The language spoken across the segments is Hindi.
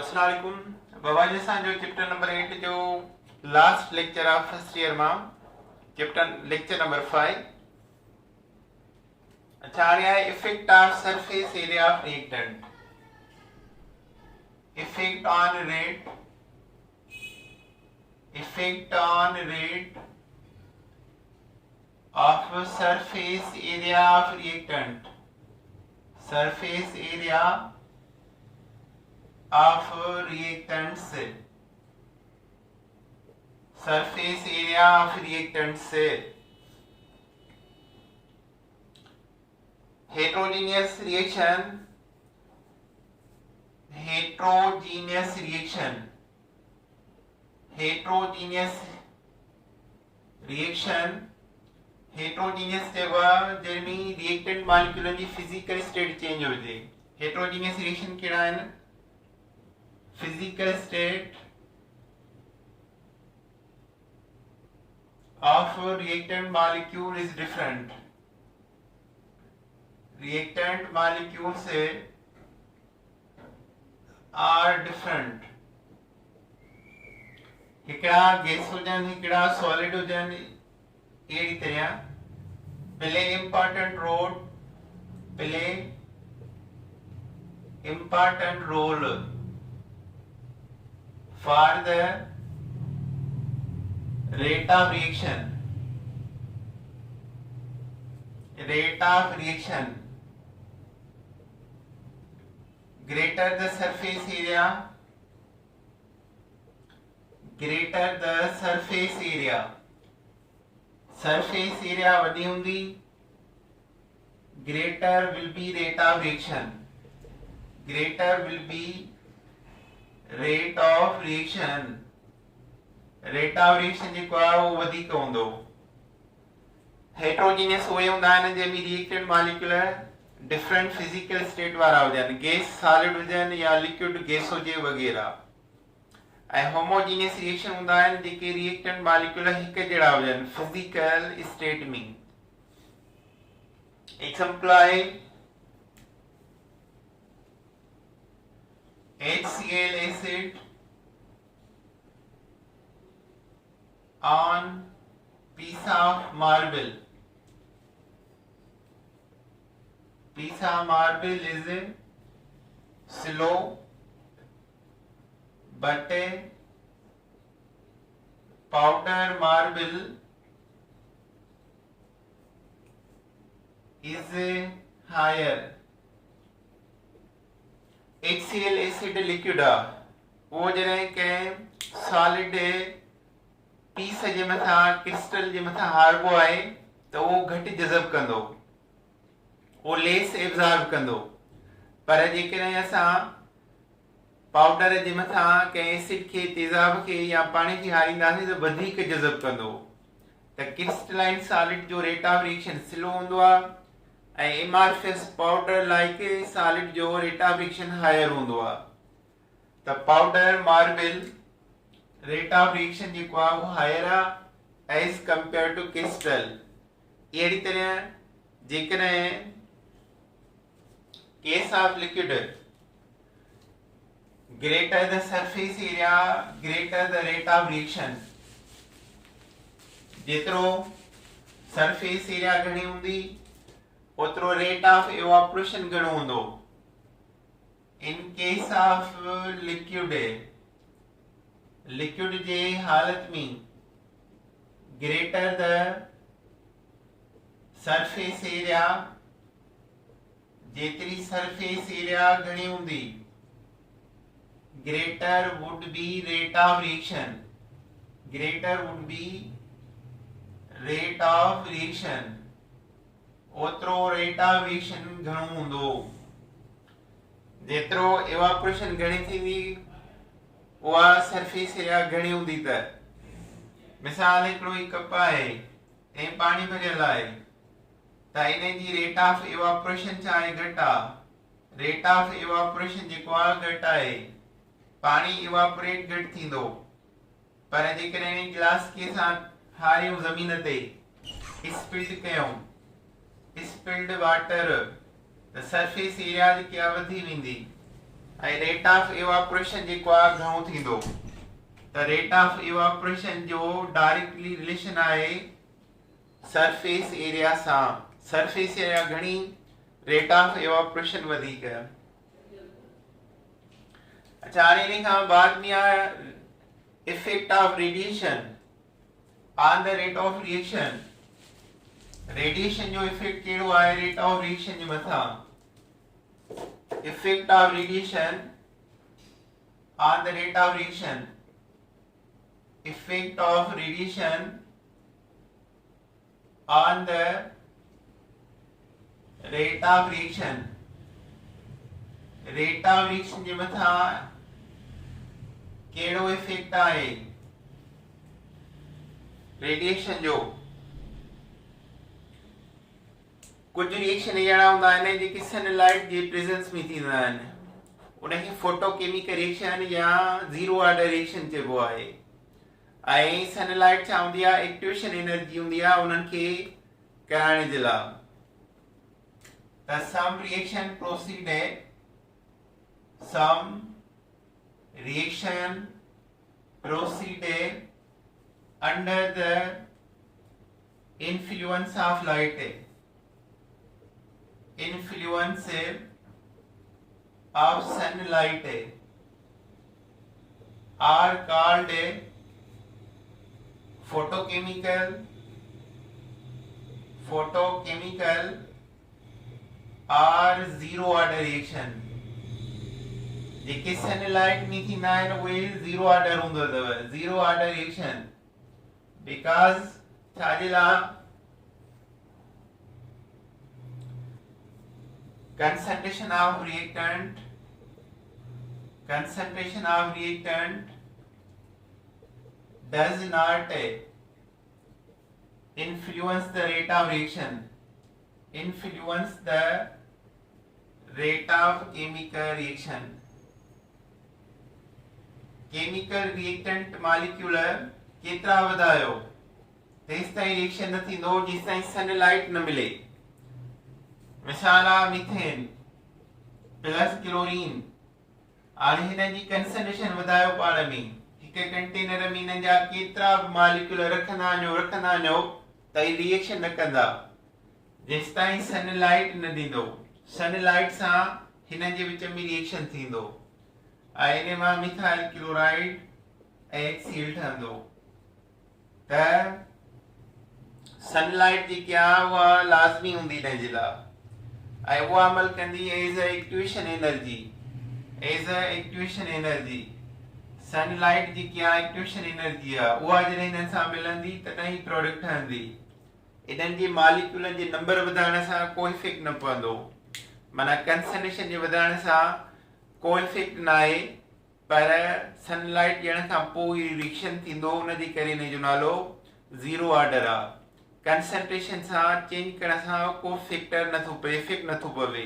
अस्सलाम वालेकुम बाबा जी जो चैप्टर नंबर 8 जो last lecture of first year में चैप्टर लेक्चर नंबर 5 अच्छा आ गया है effect of surface area of reactant effect on rate of surface area of reactant surface area of reactants surface area of reactants से heterogeneous reaction heterogeneous जेवा जर्मी रिएक्टेंट मॉलिक्यूल जी फिजिकल स्टेट चेंज हो जाए heterogeneous reaction केड़ा है ना physical state of reactant molecule is different. Reactant molecules are different. हिकड़ा गैस हो जान हिकड़ा सॉलिड हो जान ये तरह पहले important role for the rate of reaction greater the surface area वधी हुंदी greater will be rate of reaction जेको आहे उहो वधीक हूंदो हेट्रोजीनियस उहे हूंदा आहिनि जंहिंमें reactant molecule different physical state वारा हुजनि गैस सॉलिड हुजनि या लिक्विड गैस हुजे वग़ैरह ऐं होमोजीनियस रिएक्शन हूंदा आहिनि जेके रिएक्टेंट मॉलिक्यूल हिक जहिड़ा हुजनि फिजिकल स्टेट में एग्जांपल आहे HCl acid on piece of marble is slow but powder marble is higher HCl acid liquid आ वो जने के सॉलिड पीस जे मथा क्रिस्टल जे मथा हारबो आहे तो वो घट जज़ब कंदो वो लेस एब्जॉर्ब कंदो पर जेकॾहिं असां पाउडर जे मथा कंहिं एसिड खे तेज़ाब खे या पाणी खे हारींदासीं त वधीक जज़ब कंदो त क्रिस्टलाइन सॉलिड जो रेट ऑफ रिएक्शन स्लो हूंदो आहे ऐं एमॉर्फस पाउडर लाइक सॉलिड जो रेट ऑफ रिएक्शन हायर हूंदो आहे त powder marble rate of reaction जेको आहे उहो हायर आहे एज कंपेयर टू क्रिस्टल अहिड़ी तरह जेकॾहिं case of liquid greater the surface area greater the rate of reaction जेतिरो सरफेस एरिया घणी हूंदी ओतिरो रेट ऑफ इवापोरेशन घणो हूंदो इन केस ऑफ लिक्विड जे हालत में ग्रेटर द सरफेस एरिया जेतिरी सरफेस एरिया घणी हूंदी greater would be rate of reaction ओतिरो रेट ऑफ रिएक्शन घणो हूंदो जेतिरो इवापोरेशन घणी थींदी उहा सरफेस एरिया घणी हूंदी त मिसाल हिकिड़ो ई कप आहे ऐं पाणी भरियल आहे त इन जी रेट ऑफ इवापोरेशन छा आहे घटि आहे रेट ऑफ इवापोरेशन जेको आहे घटि आहे पाणी इवापोरेट घटि थींदो पर जेकॾहिं गिलास खे असां हारियूं ज़मीन ते स्पिल्ड कयूं स्पिल्ड वाटर त सरफेस एरिया जेकी आहे वधी वेंदी ऐं रेट ऑफ इवापोरेशन जेको आहे घणो थींदो त रेट ऑफ इवापोरेशन जो डायरेक्टली रिलेशन आहे सरफेस एरिया सां सरफेस एरिया घणी रेट ऑफ इवापोरेशन वधीक अच्छा हाणे इन खां बाद में आहे effect of radiation on the rate of reaction radiation जो इफेक्ट कहिड़ो आहे रेट ऑफ रिएक्शन जे मथां effect of radiation on the rate of reaction effect of radiation on the rate of reaction rate of reaction जे मथां कहिड़ो इफेक्ट आहे रेडिएशन जो कुछ रिएक्शन अहिड़ा हूंदा आहिनि जेके सनलाइट जे प्रेजेंस में थींदा आहिनि उनखे फोटोकेमिकल रिएक्शन या ज़ीरो ऑर्डर रिएक्शन चइबो आहे ऐं सनलाइट छा हूंदी आहे एक्टिवेशन एनर्जी हूंदी आहे उन्हनि खे कराइण जे लाइ त some reaction proceeded some reaction proceeded under the influence of light influence of sunlight are called photochemical or zero order reaction JK sunlight में थींदा आहिनि उहे ज़ीरो ऑर्डर हूंदो अथव ज़ीरो ऑर्डर रिएक्शन बिकॉज़ छाजे लाइ concentration of reactant does not influence the rate of reaction influence the rate of chemical reaction chemical reactant molecule केतिरा वधायो तेसि ताईं रिएक्शन न थींदो जेसि ताईं सनलाइट न मिले मिसाल आहे मीथेन प्लस क्लोरीन हाणे हिन जी कंसंट्रेशन वधायो पाण में हिकु कंटेनर में हिन जा केतिरा मॉलिक्यूल रखंदा वञो त ही रिएक्शन न कंदा जेसि ताईं सनलाइट न ॾींदो सनलाइट सां हिन जे विच में रिएक्शन थींदो ऐं इन मां मिथाइल क्लोराइड ऐं HCl ठहंदो त सनलाइट जेकी आहे उहा लाज़मी हूंदी हिन जे लाइ ऐं उहा अमल कंदी as a activation energy sunlight जेकी आहे एक्टिवेशन एनर्जी आहे उहा जॾहिं हिननि सां मिलंदी तॾहिं ई प्रोडक्ट ठहंदी इन्हनि जे मॉलिक्यूलनि जे नंबर वधाइण सां को इफेक्ट न पवंदो माना कंसंट्रेशन जे वधाइण सां को इफेक्ट न आहे पर सनलाइट ॾियण खां पोइ रिएक्शन थींदो उनजे करे हिन जो नालो ज़ीरो ऑर्डर आहे कंसंट्रेशन सां चेंज करण सां को फैक्टर नथो पए इफेक्ट नथो पवे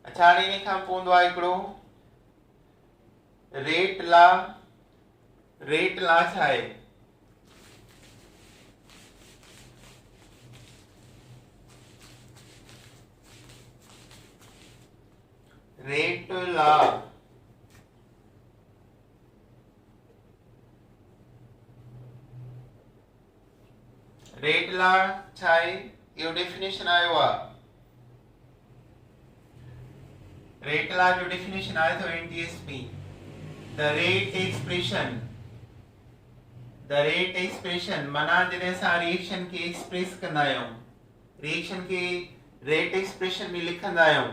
अच्छा हाणे इन खां पवंदो आहे हिकिड़ो रेट लॉ छा आहे रेट लॉ रेट लॉ छा आहे इहो डेफिनेशन आयो आहे रेट लॉ जो डेफिनेशन आयो अथव NTSB द रेट एक्सप्रेशन माना जॾहिं असां रिएक्शन खे एक्सप्रेस कंदा आहियूं रिएक्शन खे रेट एक्सप्रेशन में लिखंदा आहियूं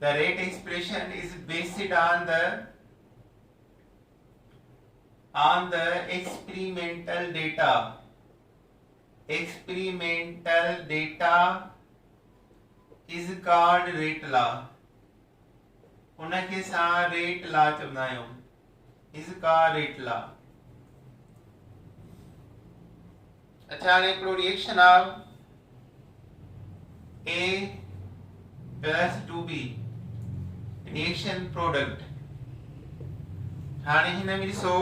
the rate expression is based on the experimental data is called rate law उनखे सां रेट लॉ चवंदा आहियूं is called rate law अच्छा हाणे हिकिड़ो रिएक्शन आहे A plus 2B reaction product हाणे हिन में ॾिसो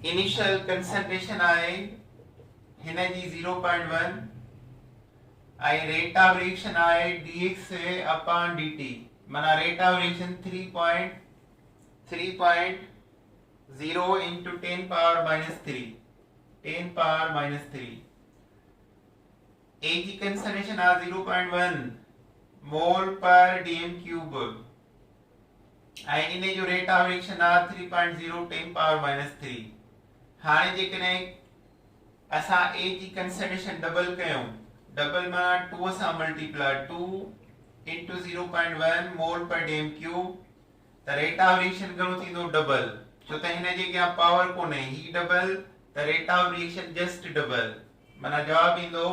इनिशियल कंसंट्रेशन आहे हिन जी 0.1 आई रेट ऑफ रिएक्शन आए dx अपॉन dt माना rate of reaction 3.0 into 10 power minus 3 10 power minus 3 A की कंसंट्रेशन आ 0.1 मोल पर dm क्यूब आई इन जो रेट ऑफ रिएक्शन आ 3.0 10 पावर माइनस 3 हाणे जेकॾहिं असां A जी कंसंट्रेशन डबल कयूं डबल माना 2 सां मल्टीप्लाई 2 into 0.1 मोल पर dm क्यूब त रेट ऑफ रिएक्शन घणो थींदो डबल छो त हिन जे अॻियां पावर कोन्हे ही डबल त rate of reaction just double माना जवाब ईंदो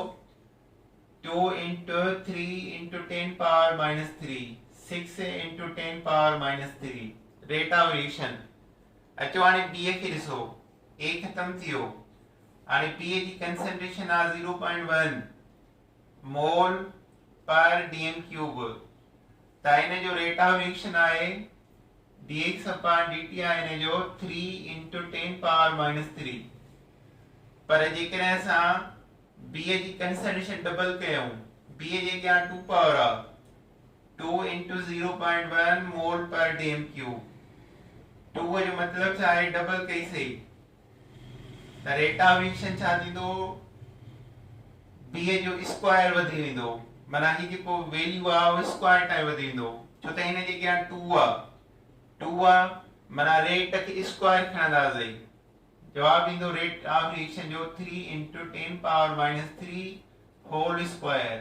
2 into 3 into 10 power minus 3 6 into 10 power minus 3 rate of reaction अचो हाणे B खे ॾिसो A ख़तम थियो हाणे B जी कंसंट्रेशन आ 0.1 मोल पर dm क्यूब त हिन जो रेट ऑफ रिएक्शन आहे dx upon dt आहे हिन जो 3 into 10 power minus 3 पर जेकॾहिं असां B जी कंसंट्रेशन डबल कयूं B जे अॻियां 2 पावर आ 2 into 0.1 मोल पर dm क्यूब 2 जो मतलब छा आहे डबल कईसे त रेट ऑफ रिएक्शन छा थींदो B जो स्क्वायर वधी वेंदो माना ही जेको वैल्यू आ वो स्क्वायर टाइम वधी वेंदो छो त हिन जे अॻियां 2 आ माना रेट खे स्क्वायर खणंदासीं जवाब ईंदो रेट ऑफ रिएक्शन जो 3 into 10 power minus 3 whole square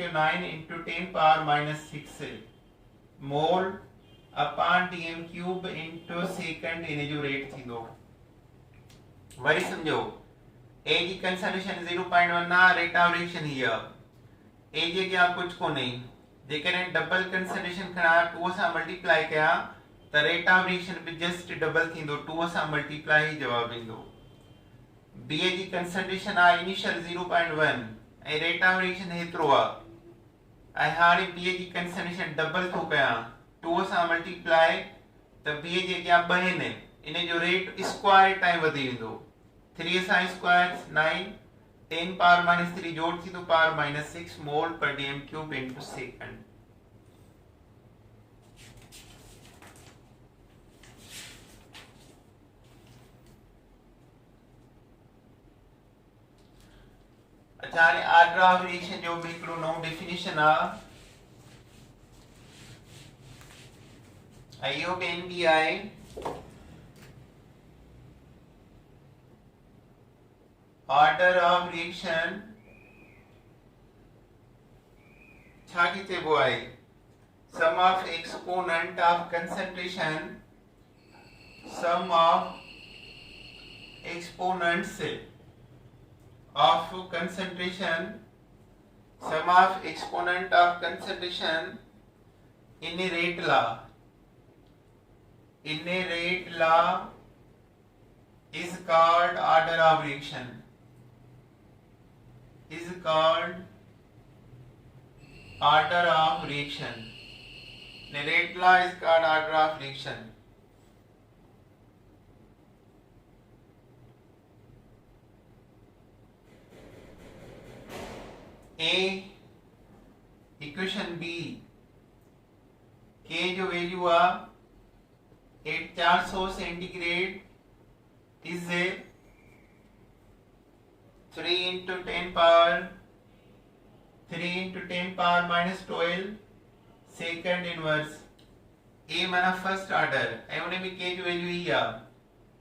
कयो 9 into 10 power minus 6 mole upon dm cube into second in जो रेट थींदो वरी समझो A जी कंसंट्रेशन 0.1 ना रेट ऑफ रिएक्शन ही आ A जे क्या कुछ को नहीं जेकॾहिं डबल कंसंट्रेशन खणा 2 सां मल्टीप्लाई कया त rate of reaction be just double थींदो 2 सां मल्टीप्लाई ही जवाब ईंदो B जी कंसंट्रेशन आ इनिशियल 0.1 ऐं रेट ऑफ रिएक्शन हेतिरो आ ऐं हाणे B जी कंसंट्रेशन डबल थो कया 2 सां मल्टीप्लाई त B जे अॻियां 2 आहिनि इन जो रेट स्क्वायर टाइम वधी वेंदो 3 सां स्क्वायर 9 10 पावर माइनस 3 जोड़ थींदो पावर माइनस 6 मोल पर dm क्यूब इनटू सेकंड अच्छा हाणे ऑर्डर ऑफ रिएक्शन जो भी हिकिड़ो नओं डेफिनेशन आ इहो बि एनबी आहे ऑर्डर ऑफ रिएक्शन छा की चइबो आहे sum of exponent of concentration sum of exponents of concentration sum of exponent of concentration in a rate law is called order of reaction order of reaction in a rate law is called order of reaction A equation B K जो वैल्यू आ 400 centigrade is 3 into 10 power minus 12 second inverse A माना फर्स्ट ऑर्डर ऐं उन में K जो वैल्यू ही आ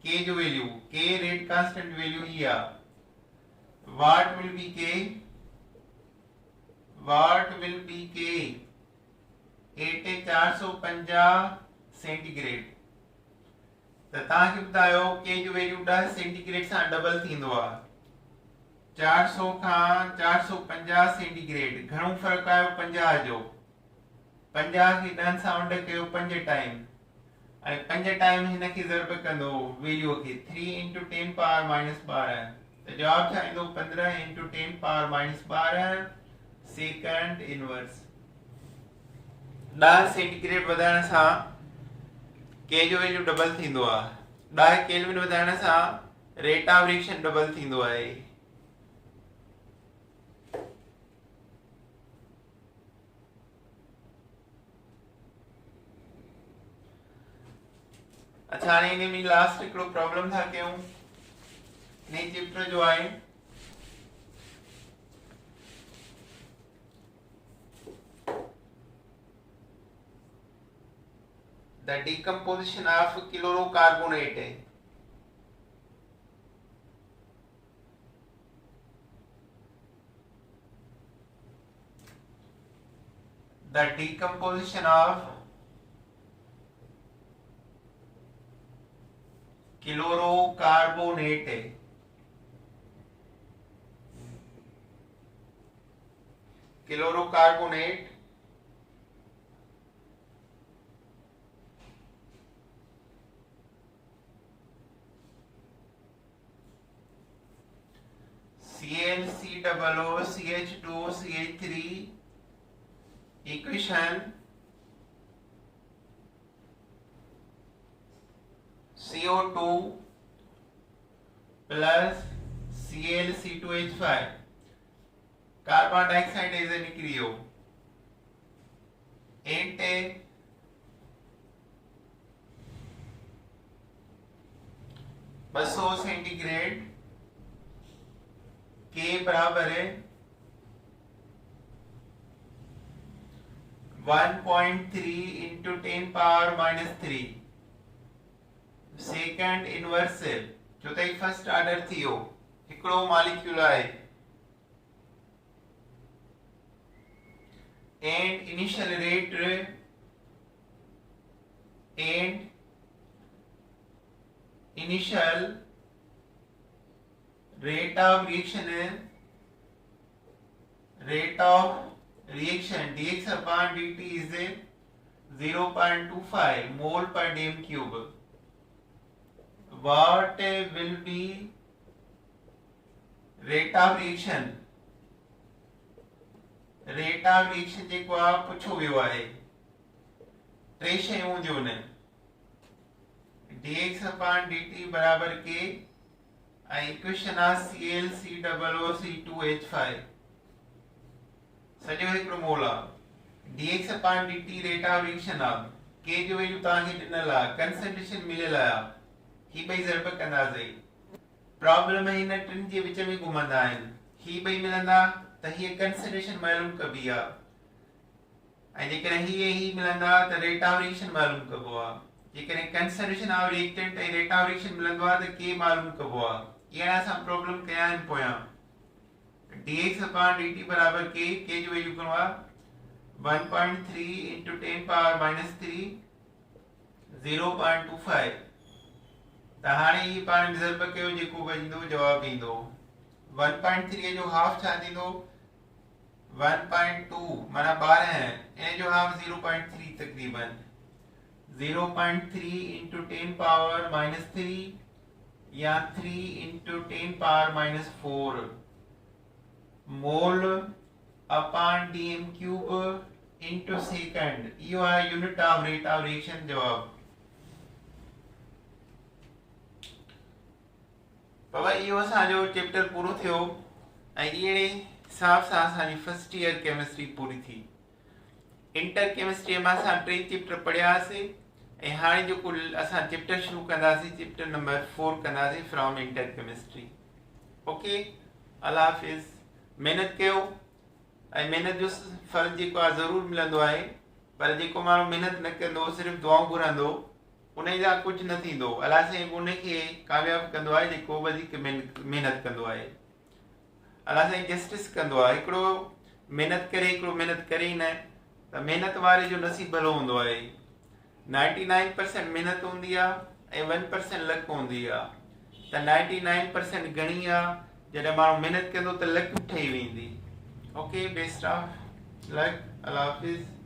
K जो value K rate constant value ही आ what will be K What will be K? 450 centigrade त तव्हांखे ॿुधायो K जो वैल्यू 10 सेंटीग्रेड सां डबल थींदो आहे 400 खां 450 सेंटीग्रेड घणो फ़र्क़ु आयो 50 जो 50 खे 10 सां वंड कयो 5 टाइम ऐं 5 टाइम हिन खे ज़रब कंदो वैल्यू खे 3 into 10 पावर माइनस 12 त जवाब छा ईंदो 15 into 10 power minus 12 second inverse 10 centigrade वधाइण सां K जो वैल्यू डबल थींदो आहे 10 केल्विन वधाइण सां रेट ऑफ रिएक्शन डबल थींदो आहे अच्छा हाणे इन में लास्ट हिकिड़ो प्रॉब्लम था कयूं इन चैप्टर जो आहे the decomposition of chlorocarbonate. The decomposition of chlorocarbonate. Chlorocarbonate ClCOOCH2CH3 equation CO2 plus ClC2H5 carbon dioxide is a निकलियो 8 200 centigrade K बराबर है 1.3 into 10 power minus 3 second inverse जो तई फर्स्ट ऑर्डर थियो हिकड़ो मॉलिक्यूल आहे and initial rate of reaction dx upon dt is 0.25 mole per dm cube. What will be rate of reaction? Rate of reaction जेको आहे पुछो वियो आहे टे शयूं हूंदियूं आहिनि dx upon dt बराबर k ऐं इक्वेशन आहे ClCOOC2H5 सॼो हिकिड़ो मोल आहे dx upon dt rate of reaction आहे k जो वैल्यू तव्हांखे ॾिनल आहे कंसंट्रेशन मिलियल आहे ही ॿई ज़रब कंदासीं प्रॉब्लम हिन टिनि जे विच में घुमंदा आहिनि ही ॿई मिलंदा त हीअ कंसंट्रेशन मालूम कबी आहे ऐं जेकॾहिं ही मिलंदा त रेट ऑफ रिएक्शन मालूम कबो आहे जेकॾहिं कंसंट्रेशन ऑफ रिएक्टेंट ऐं रेट ऑफ रिएक्शन मिलंदो आहे त के मालूम कबो आहे अहिड़ा असां प्रॉब्लम कया आहिनि पोयां dx upon dt बराबर k जो वैल्यू करणो आहे 1.3 into 10 power minus 3 0.25 त हाणे ही पाण ज़रब कयो जेको बचंदो जवाब ईंदो 1.3 जो हाफ छा थींदो 1.2 माना 12 है इन जो हाफ 0.3 तकरीबन 0.3 into 10 power minus 3 या 3 into 10 power minus 4 मोल upon dm cube into second यो है unit of rate of reaction जवाब बाबा इहो असांजो चैप्टर पूरो थियो ऐं अहिड़े हिसाब सां असांजी फर्स्ट ईयर केमिस्ट्री पूरी थी इंटर केमिस्ट्रीअ में असां 3 चैप्टर पढ़ियासीं ऐं हाणे जेको असां चैप्टर शुरू कंदासीं चैप्टर नंबर 4 कंदासीं फ्रॉम इंटर केमिस्ट्री ओके अल्लाह हाफ़िज़ महिनत कयो ऐं महिनत जो फल जेको आहे ज़रूरु मिलंदो आहे पर जेको माण्हू महिनत न कंदो सिर्फ़ु दुआऊं घुरंदो उन जा कुझु न थींदो अलाह साईं उनखे कामयाबु कंदो आहे जेको वधीक महिनत कंदो आहे अलाह साईं जस्टिस कंदो आहे हिकिड़ो महिनत करे ई न त महिनत वारे जो नसीब भलो हूंदो आहे 99% महिनत हूंदी आहे ऐं 1% लक हूंदी आहे त 99% घणी आहे जॾहिं माण्हू महिनत कंदो त लक ठही वेंदी ओके बेस्ट ऑफ लक अल्लाह हाफ़िज़